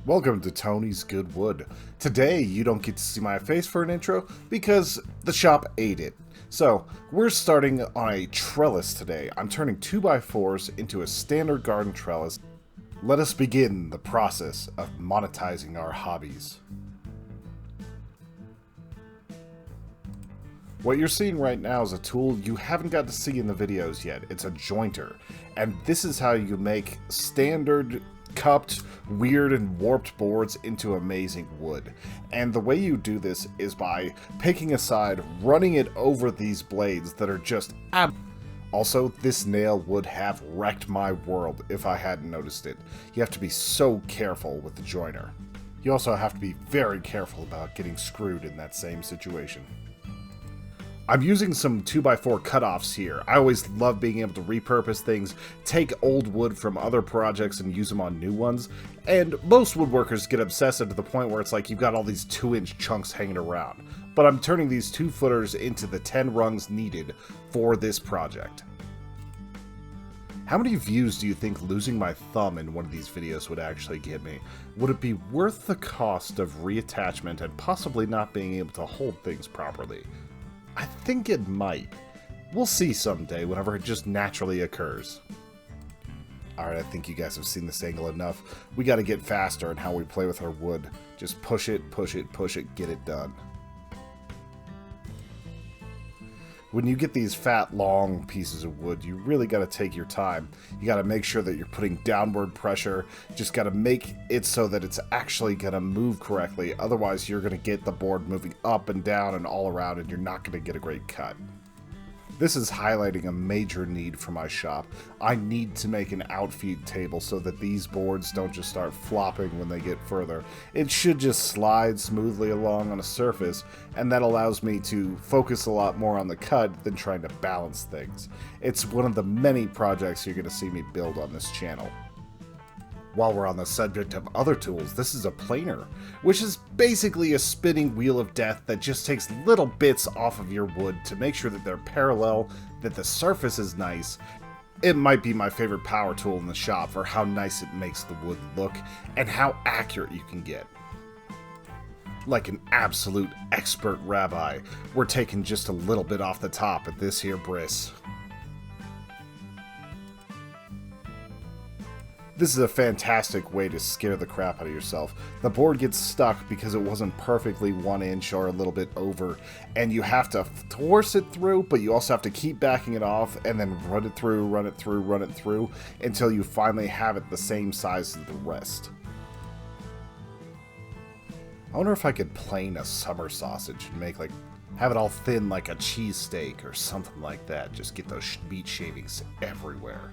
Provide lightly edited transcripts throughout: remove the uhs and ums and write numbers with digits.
Welcome to Tony's Good Wood. Today you don't get to see my face for an intro because the shop ate it. So we're starting on a trellis today. I'm turning 2x4s into a standard garden trellis. Let us begin the process of monetizing our hobbies. What you're seeing right now is a tool you haven't got to see in the videos yet. It's a jointer. And this is how you make standard cupped, weird, and warped boards into amazing wood. And the way you do this is by picking a side, running it over these blades that are just Also, this nail would have wrecked my world if I hadn't noticed it. You have to be so careful with the joiner. You also have to be very careful about getting screwed in that same situation. I'm using some 2x4 cutoffs here. I always love being able to repurpose things, take old wood from other projects and use them on new ones, and most woodworkers get obsessive to the point where it's like you've got all these 2-inch chunks hanging around. But I'm turning these 2-footers into the 10 rungs needed for this project. How many views do you think losing my thumb in one of these videos would actually get me? Would it be worth the cost of reattachment and possibly not being able to hold things properly? I think it might. We'll see someday whenever it just naturally occurs. Alright, I think you guys have seen this angle enough. We gotta get faster in how we play with our wood. Just push it, push it, push it, get it done. When you get these fat, long pieces of wood, you really gotta take your time. You gotta make sure that you're putting downward pressure. Just gotta make it so that it's actually gonna move correctly. Otherwise, you're gonna get the board moving up and down and all around, and you're not gonna get a great cut. This is highlighting a major need for my shop. I need to make an outfeed table so that these boards don't just start flopping when they get further. It should just slide smoothly along on a surface, and that allows me to focus a lot more on the cut than trying to balance things. It's one of the many projects you're going to see me build on this channel. While we're on the subject of other tools, this is a planer, which is basically a spinning wheel of death that just takes little bits off of your wood to make sure that they're parallel, that the surface is nice. It might be my favorite power tool in the shop for how nice it makes the wood look and how accurate you can get. Like an absolute expert rabbi, we're taking just a little bit off the top at this here bris. This is a fantastic way to scare the crap out of yourself. The board gets stuck because it wasn't perfectly 1 inch or a little bit over, and you have to force it through, but you also have to keep backing it off and then run it through, run it through, run it through, until you finally have it the same size as the rest. I wonder if I could plane a summer sausage and have it all thin like a cheesesteak or something like that. Just get those meat shavings everywhere.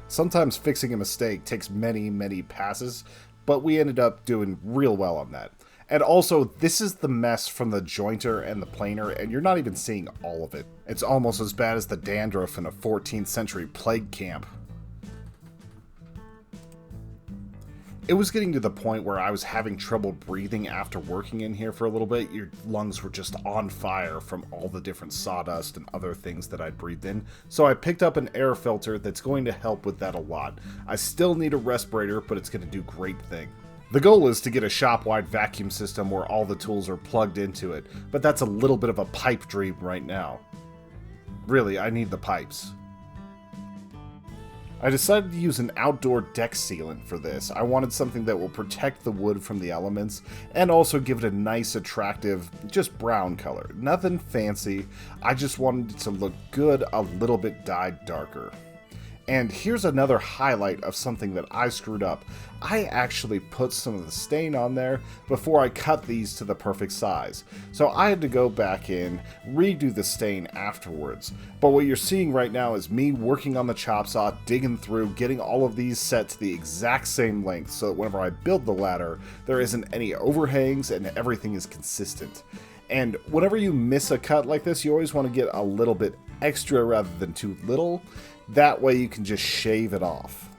Sometimes fixing a mistake takes many, many passes, but we ended up doing real well on that. And also, this is the mess from the jointer and the planer, and you're not even seeing all of it. It's almost as bad as the dandruff in a 14th century plague camp. It was getting to the point where I was having trouble breathing after working in here for a little bit. Your lungs were just on fire from all the different sawdust and other things that I'd breathed in. So I picked up an air filter that's going to help with that a lot. I still need a respirator, but it's going to do great thing. The goal is to get a shop-wide vacuum system where all the tools are plugged into it, but that's a little bit of a pipe dream right now. Really, I need the pipes. I decided to use an outdoor deck sealant for this. I wanted something that will protect the wood from the elements and also give it a nice, attractive, just brown color. Nothing fancy, I just wanted it to look good, a little bit dyed darker. And here's another highlight of something that I screwed up. I actually put some of the stain on there before I cut these to the perfect size. So I had to go back in, redo the stain afterwards. But what you're seeing right now is me working on the chop saw, digging through, getting all of these set to the exact same length so that whenever I build the ladder, there isn't any overhangs and everything is consistent. And whenever you miss a cut like this, you always want to get a little bit extra rather than too little. That way you can just shave it off.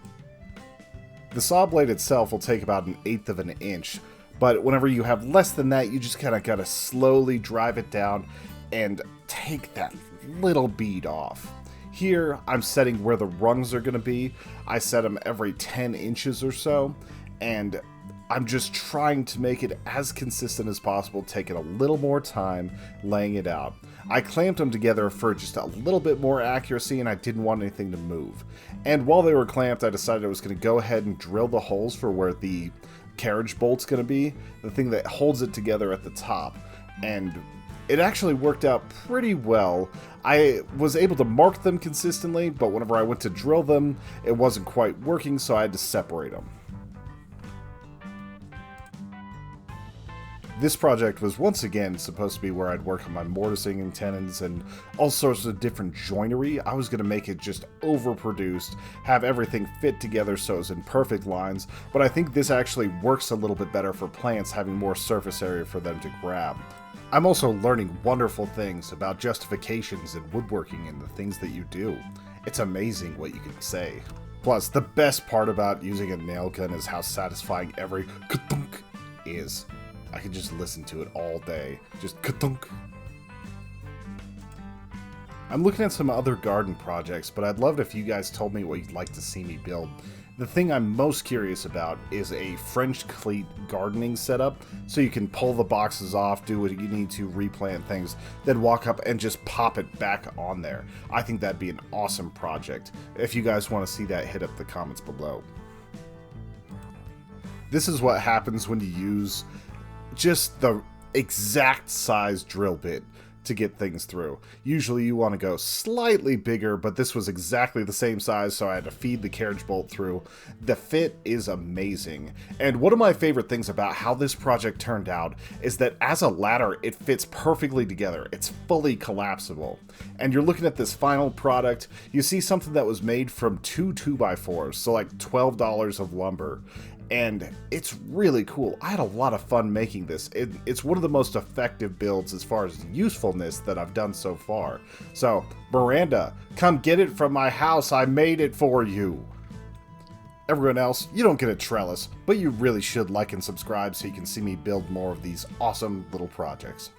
The saw blade itself will take about 1/8 of an inch, but whenever you have less than that, you just kind of gotta slowly drive it down and take that little bead off. Here, I'm setting where the rungs are gonna be. I set them every 10 inches or so, and I'm just trying to make it as consistent as possible, taking a little more time laying it out. I clamped them together for just a little bit more accuracy, and I didn't want anything to move. And while they were clamped, I decided I was going to go ahead and drill the holes for where the carriage bolt's going to be, the thing that holds it together at the top. And it actually worked out pretty well. I was able to mark them consistently, but whenever I went to drill them, it wasn't quite working, so I had to separate them. This project was once again supposed to be where I'd work on my mortising and tenons and all sorts of different joinery. I was going to make it just overproduced, have everything fit together so it's in perfect lines, but I think this actually works a little bit better for plants, having more surface area for them to grab. I'm also learning wonderful things about justifications in woodworking and the things that you do. It's amazing what you can say. Plus, the best part about using a nail gun is how satisfying every ka-thunk is. I can just listen to it all day. Just ka-thunk. I'm looking at some other garden projects, but I'd love it if you guys told me what you'd like to see me build. The thing I'm most curious about is a French cleat gardening setup, so you can pull the boxes off, do what you need to, replant things, then walk up and just pop it back on there. I think that'd be an awesome project. If you guys want to see that, hit up the comments below. This is what happens when you use just the exact size drill bit to get things through. Usually you want to go slightly bigger, but this was exactly the same size, so I had to feed the carriage bolt through. The fit is amazing, and one of my favorite things about how this project turned out is that as a ladder, it fits perfectly together. It's fully collapsible, and you're looking at this final product. You see something that was made from 2 2x4s, so like $12 of lumber. And it's really cool. I had a lot of fun making this. It's one of the most effective builds as far as usefulness that I've done so far. So, Miranda, come get it from my house. I made it for you. Everyone else, you don't get a trellis, but you really should like and subscribe so you can see me build more of these awesome little projects.